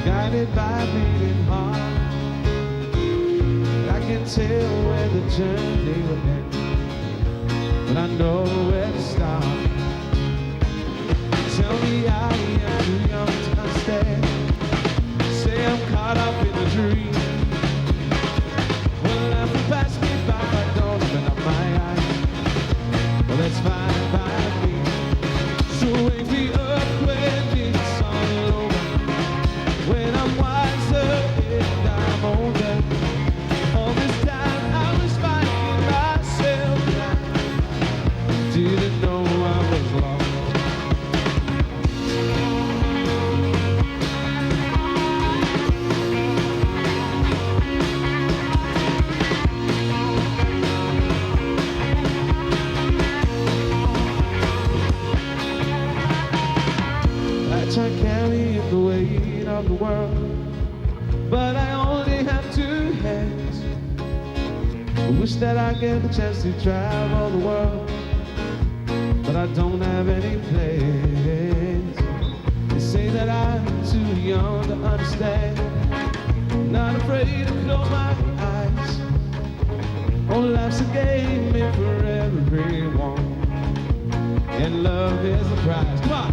Guided by a beating heart, I can tell where the journey will end, but I know where to start. Tell me I am too young to understand. Say I'm caught up in a dream. Well, life will pass me by, I don't open up my eyes. Well, that's fine by me. So wake me up when it's all over, when I'm wiser and I'm older. All this time I was finding myself, and I didn't know I was lost. I try carrying the weight of the world, but I only have two hands. I wish that I get the chance to travel the world, but I don't have any plans. They say that I'm too young to understand, not afraid to close my eyes. Oh, life's a game for everyone, and love is the prize. Come on!